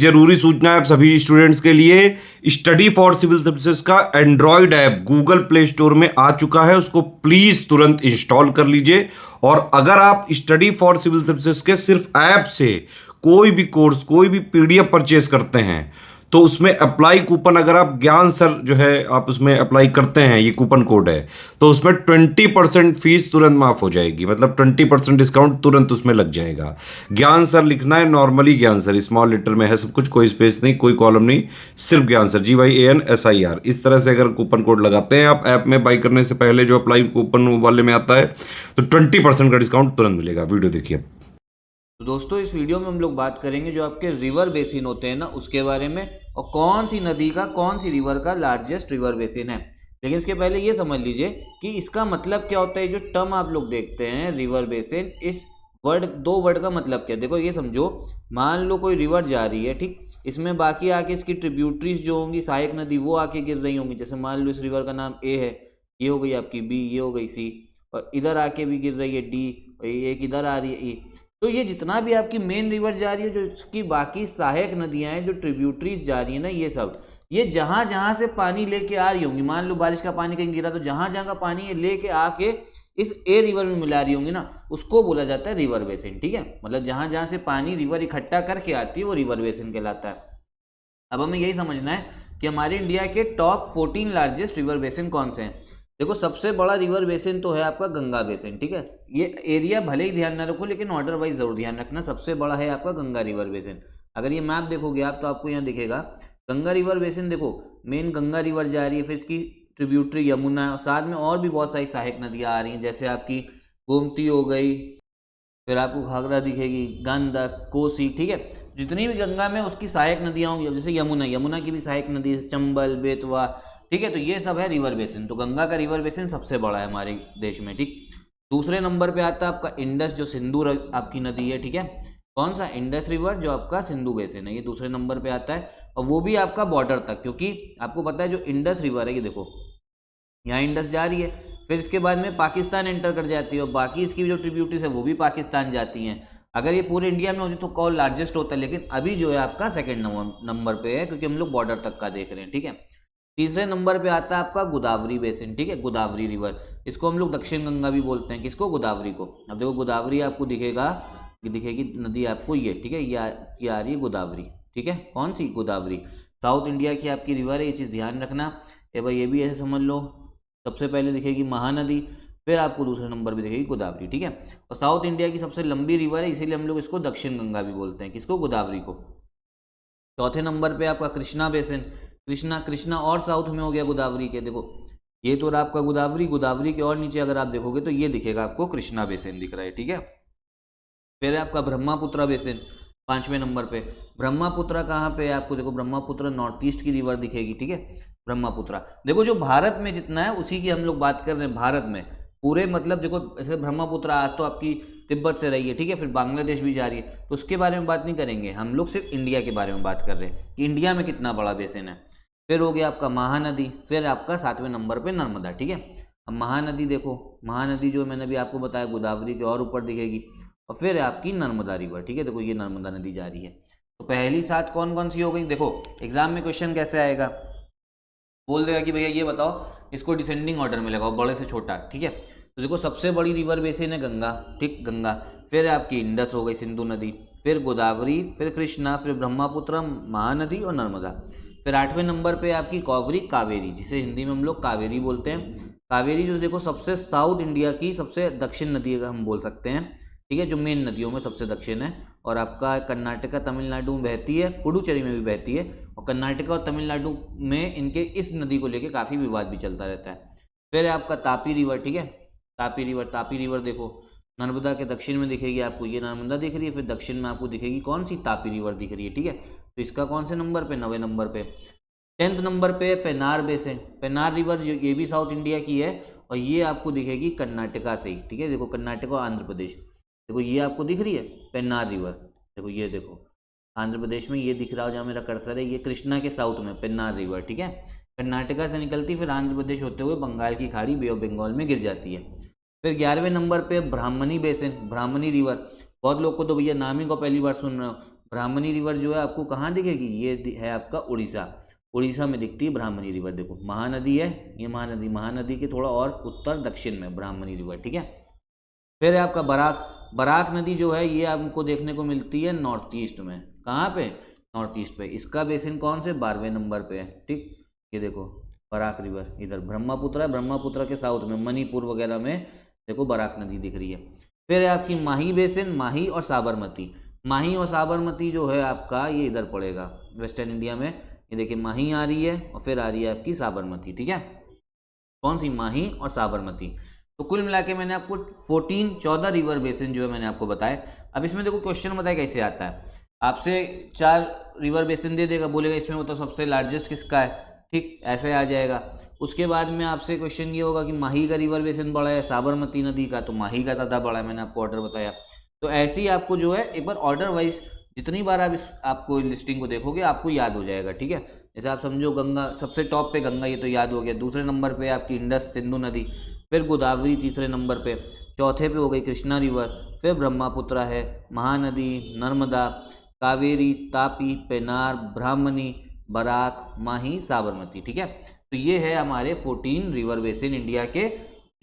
जरूरी सूचना है आप सभी स्टूडेंट्स के लिए, स्टडी फॉर सिविल सर्विसेज का Android app Google play store में आ चुका है, उसको प्लीज तुरंत इंस्टॉल कर लीजिए। और अगर आप स्टडी फॉर सिविल सर्विसेज के सिर्फ ऐप से कोई भी कोर्स, कोई भी पीडीएफ परचेज करते हैं तो उसमें अप्लाई कूपन, अगर आप ज्ञान सर जो है आप उसमें अप्लाई करते हैं, ये कूपन कोड है, तो उसमें 20% फीस तुरंत माफ हो जाएगी, मतलब 20% डिस्काउंट तुरंत उसमें लग जाएगा। ज्ञान सर लिखना है, नॉर्मली ज्ञान सर स्मॉल लेटर में है सब कुछ, कोई स्पेस नहीं, कोई कॉलम नहीं, सिर्फ ज्ञान सर, GYANSIR। इस तरह से अगर कूपन कोड लगाते हैं आप ऐप में बाई करने से पहले, जो अप्लाई कूपन वाले में आता है, तो 20% का डिस्काउंट तुरंत मिलेगा। वीडियो देखिए। तो दोस्तों इस वीडियो में हम लोग बात करेंगे जो आपके रिवर बेसिन होते हैं ना उसके बारे में, और कौन सी नदी का, कौन सी रिवर का लार्जेस्ट रिवर बेसिन है। लेकिन इसके पहले ये समझ लीजिए कि इसका मतलब क्या होता है। जो टर्म आप लोग देखते हैं रिवर बेसिन, इस वर्ड, दो वर्ड का मतलब क्या है। देखो ये समझो, मान लो कोई रिवर जा रही है, ठीक, इसमें बाकी आके इसकी ट्रिब्यूटरीज जो होंगी, सहायक नदी, वो आके गिर रही होंगी। जैसे मान लो इस रिवर का नाम ए है, ये हो गई आपकी बी, ये हो गई सी, और इधर आके भी गिर रही है डी, और एक इधर आ रही है ई। तो ये जितना भी आपकी मेन रिवर जा रही है, जो इसकी बाकी सहायक नदियां हैं, जो ट्रिब्यूटरीज जा रही है ना, ये सब, ये जहां जहां से पानी लेके आ रही होंगी, मान लो बारिश का पानी कहीं गिरा तो जहां जहां का पानी ये लेके आके इस ए रिवर में मिला रही होंगी ना, उसको बोला जाता है रिवर बेसिन। ठीक है, मतलब जहां जहां से पानी रिवर इकट्ठा करके आती है वो रिवर बेसिन कहलाता है। अब हमें यही समझना है कि हमारे इंडिया के टॉप 14 लार्जेस्ट रिवर बेसिन कौन से हैं। देखो सबसे बड़ा रिवर बेसिन तो है आपका गंगा बेसिन। ठीक है, ये एरिया भले ही ध्यान ना रखो लेकिन ऑर्डर वाइज जरूर ध्यान रखना। सबसे बड़ा है आपका गंगा रिवर बेसिन। अगर ये मैप देखोगे आप तो आपको यहाँ दिखेगा गंगा रिवर बेसिन। देखो मेन गंगा रिवर जा रही है, फिर इसकी ट्रिब्यूटरी यमुना, और साथ में और भी बहुत सारी सहायक नदियाँ आ रही हैं, जैसे आपकी गोमती हो गई, फिर आपको घाघरा दिखेगी, गंडक, कोसी। ठीक है, जितनी भी गंगा में उसकी सहायक नदियाँ होंगी, जैसे यमुना, यमुना की भी सहायक नदी है, चंबल, बेतवा। ठीक है, तो ये सब है रिवर बेसिन। तो गंगा का रिवर बेसिन सबसे बड़ा है हमारे देश में। ठीक, दूसरे नंबर पे आता है आपका इंडस, जो सिंधु आपकी नदी है। ठीक है, कौन सा, इंडस रिवर, जो आपका सिंधु बेसिन है, ये दूसरे नंबर पे आता है, और वो भी आपका बॉर्डर तक, क्योंकि आपको पता है जो इंडस रिवर है, ये देखो यहाँ इंडस जा रही है, फिर इसके बाद में पाकिस्तान एंटर कर जाती है, और बाकी इसकी जो ट्रिब्यूटरीज है वो भी पाकिस्तान जाती हैं। अगर ये पूरे इंडिया में होती तो कौन लार्जेस्ट होता है, लेकिन अभी जो है आपका सेकंड नंबर पे है, क्योंकि हम लोग बॉर्डर तक का देख रहे हैं। ठीक है, तीसरे नंबर पे आता है आपका गोदावरी बेसिन। ठीक है, गोदावरी रिवर, इसको हम लोग दक्षिण गंगा भी बोलते हैं। किसको, गोदावरी को। अब देखो गोदावरी आपको दिखेगा, दिखेगी नदी आपको ये। ठीक है, ये आ रही है गोदावरी। ठीक है, कौन सी, गोदावरी। साउथ इंडिया की आपकी रिवर है, ये चीज़ ध्यान रखना। ए भाई ये भी ऐसे समझ लो, सबसे पहले दिखेगी महानदी, फिर आपको दूसरे नंबर पे दिखेगी गोदावरी। ठीक है, और साउथ इंडिया की सबसे लंबी रिवर है, इसीलिए हम लोग इसको दक्षिण गंगा भी बोलते हैं। किसको, गोदावरी को। चौथे नंबर पे आपका कृष्णा बेसिन। कृष्णा और साउथ में हो गया गोदावरी के। देखो ये तो आपका गोदावरी, गोदावरी के और नीचे अगर आप देखोगे तो ये दिखेगा आपको कृष्णा बेसिन दिख रहा है। ठीक है, फिर आपका ब्रह्मपुत्र बेसिन पांचवें नंबर पे। ब्रह्मपुत्र कहाँ पे है आपको, देखो ब्रह्मपुत्र नॉर्थ ईस्ट की रिवर दिखेगी। ठीक है, ब्रह्मपुत्र। देखो जो भारत में जितना है उसी की हम लोग बात कर रहे हैं, भारत में पूरे, मतलब देखो ऐसे ब्रह्मपुत्र आज तो आपकी तिब्बत से रही है, ठीक है, फिर बांग्लादेश भी जा रही है, तो उसके बारे में बात नहीं करेंगे, हम लोग सिर्फ इंडिया के बारे में बात कर रहे हैं कि इंडिया में कितना बड़ा बेसिन है। फिर हो गया आपका महानदी, फिर आपका सातवें नंबर पे नर्मदा। ठीक है, अब महानदी देखो, महानदी जो मैंने भी आपको बताया गोदावरी के और ऊपर दिखेगी, और फिर आपकी नर्मदा रिवर। ठीक है, देखो ये नर्मदा नदी जा रही है। तो पहली सात कौन कौन सी हो गई। देखो एग्जाम में क्वेश्चन कैसे आएगा, बोल देगा कि भैया ये बताओ, इसको डिसेंडिंग ऑर्डर में लगाओ, बड़े से छोटा। ठीक है, तो देखो सबसे बड़ी रिवर बेसिन है गंगा। ठीक, गंगा, फिर आपकी इंडस हो गई सिंधु नदी, फिर गोदावरी, फिर कृष्णा, फिर ब्रह्मपुत्र, महानदी और नर्मदा। फिर आठवें नंबर पे आपकी कावेरी, जिसे हिंदी में हम लोग कावेरी बोलते हैं। कावेरी जो देखो सबसे साउथ इंडिया की सबसे दक्षिण नदी हम बोल सकते हैं। ठीक है, जो मेन नदियों में सबसे दक्षिण है, और आपका कर्नाटका तमिलनाडु में बहती है, पुडुचेरी में भी बहती है, और कर्नाटका और तमिलनाडु में इनके इस नदी को लेके काफ़ी विवाद भी चलता रहता है। फिर आपका तापी रिवर। ठीक है, तापी रिवर देखो नर्मदा के दक्षिण में दिखेगी आपको, ये नर्मदा दिख रही है, फिर दक्षिण में आपको दिखेगी कौन सी, तापी रिवर दिख रही है। ठीक है, तो इसका कौन से नंबर पे, 9वें नंबर पे। 10th नंबर पे पेन्नार बेसिन। पेन्नार रिवर ये भी साउथ इंडिया की है, और ये आपको दिखेगी कर्नाटका से ही। ठीक है, देखो कर्नाटका और आंध्र प्रदेश, देखो ये आपको दिख रही है पेन्नार रिवर। देखो ये देखो आंध्र प्रदेश में ये दिख रहा हो जहाँ मेरा कर्सर है, ये कृष्णा के साउथ में पेन्नार रिवर। ठीक है, कर्नाटका से निकलती फिर आंध्र प्रदेश होते हुए बंगाल की खाड़ी, बे ऑफ बंगाल में गिर जाती है। फिर 11वें नंबर पे ब्राह्मणी बेसिन, ब्राह्मणी रिवर। बहुत लोग को तो भैया नाम ही को पहली बार सुन रहे हो। ब्राह्मणी रिवर जो है आपको कहाँ दिखेगी, ये है आपका उड़ीसा, उड़ीसा में दिखती है ब्राह्मणी रिवर। देखो महानदी है, ये महानदी, महानदी के थोड़ा और उत्तर दक्षिण में ब्राह्मणी रिवर, ठीक है। फिर है आपका बराक, बराक नदी जो है ये आपको देखने को मिलती है नॉर्थ ईस्ट में। कहाँ पे, नॉर्थ ईस्ट पे। इसका बेसिन कौन से, 12वें नंबर पे है, ठीक। ये देखो बराक रिवर, इधर ब्रह्मपुत्र है, ब्रह्मपुत्र के साउथ में मणिपुर वगैरह में देखो बराक नदी दिख रही है। फिर है आपकी माही बेसिन, माही और साबरमती। माही और साबरमती जो है आपका ये इधर पड़ेगा वेस्टर्न इंडिया में। ये देखिए माही आ रही है और फिर आ रही है आपकी साबरमती, ठीक है। कौन सी, माही और साबरमती। तो कुल मिला के मैंने आपको 14 रिवर बेसिन जो है मैंने आपको बताया। अब इसमें देखो क्वेश्चन बताया कैसे आता है, आपसे 4 रिवर बेसिन दे देगा, बोलेगा इसमें मतलब सबसे लार्जेस्ट किसका है, ठीक, ऐसे आ जाएगा। उसके बाद में आपसे क्वेश्चन ये होगा कि माही का रिवर बेसिन बड़ा है साबरमती नदी का, तो माही का ज़्यादा बड़ा है, मैंने आपको ऑर्डर बताया। तो ऐसे ही आपको जो है एक बार ऑर्डर वाइज जितनी बार आप आपको लिस्टिंग को देखोगे आपको याद हो जाएगा, ठीक है। जैसे आप समझो गंगा सबसे टॉप पे, गंगा ये तो याद हो गया। दूसरे नंबर पे आपकी इंडस सिंधु नदी, फिर गोदावरी तीसरे नंबर पे, चौथे पे हो गई कृष्णा रिवर, फिर ब्रह्मपुत्र है, महानदी, नर्मदा, कावेरी, तापी, पेनार, ब्राह्मणी, बराक, माही, साबरमती, ठीक है। तो ये है हमारे 14 रिवर बेसिन इंडिया के,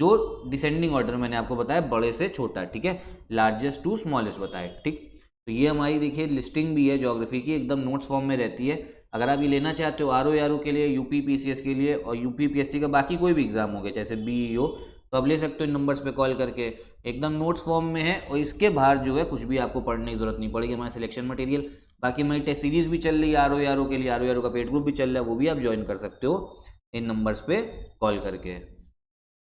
जो डिसेंडिंग ऑर्डर मैंने आपको बताया, बड़े से छोटा, ठीक है, लार्जेस्ट टू स्मॉलेस्ट बताया, ठीक। तो ये हमारी देखिए लिस्टिंग भी है ज्योग्राफी की, एकदम नोट्स फॉर्म में रहती है। अगर आप ये लेना चाहते हो आरओ के लिए, यूपी पीसीएस के लिए और यूपी पीएससी का बाकी कोई भी एग्जाम हो गया जैसे बीईओ, तो आप ले सकते हो इन नंबर्स पे कॉल करके, एकदम नोट्स फॉर्म में है। और इसके बाहर जो है कुछ भी आपको पढ़ने की जरूरत नहीं पड़ेगी, हमारे सिलेक्शन मटेरियल। बाकी हमारी टेस्ट सीरीज भी चल रही है आरओ के लिए, आरओ का पेड ग्रुप भी चल रहा है, वो भी आप ज्वाइन कर सकते हो इन नंबर्स पे कॉल करके।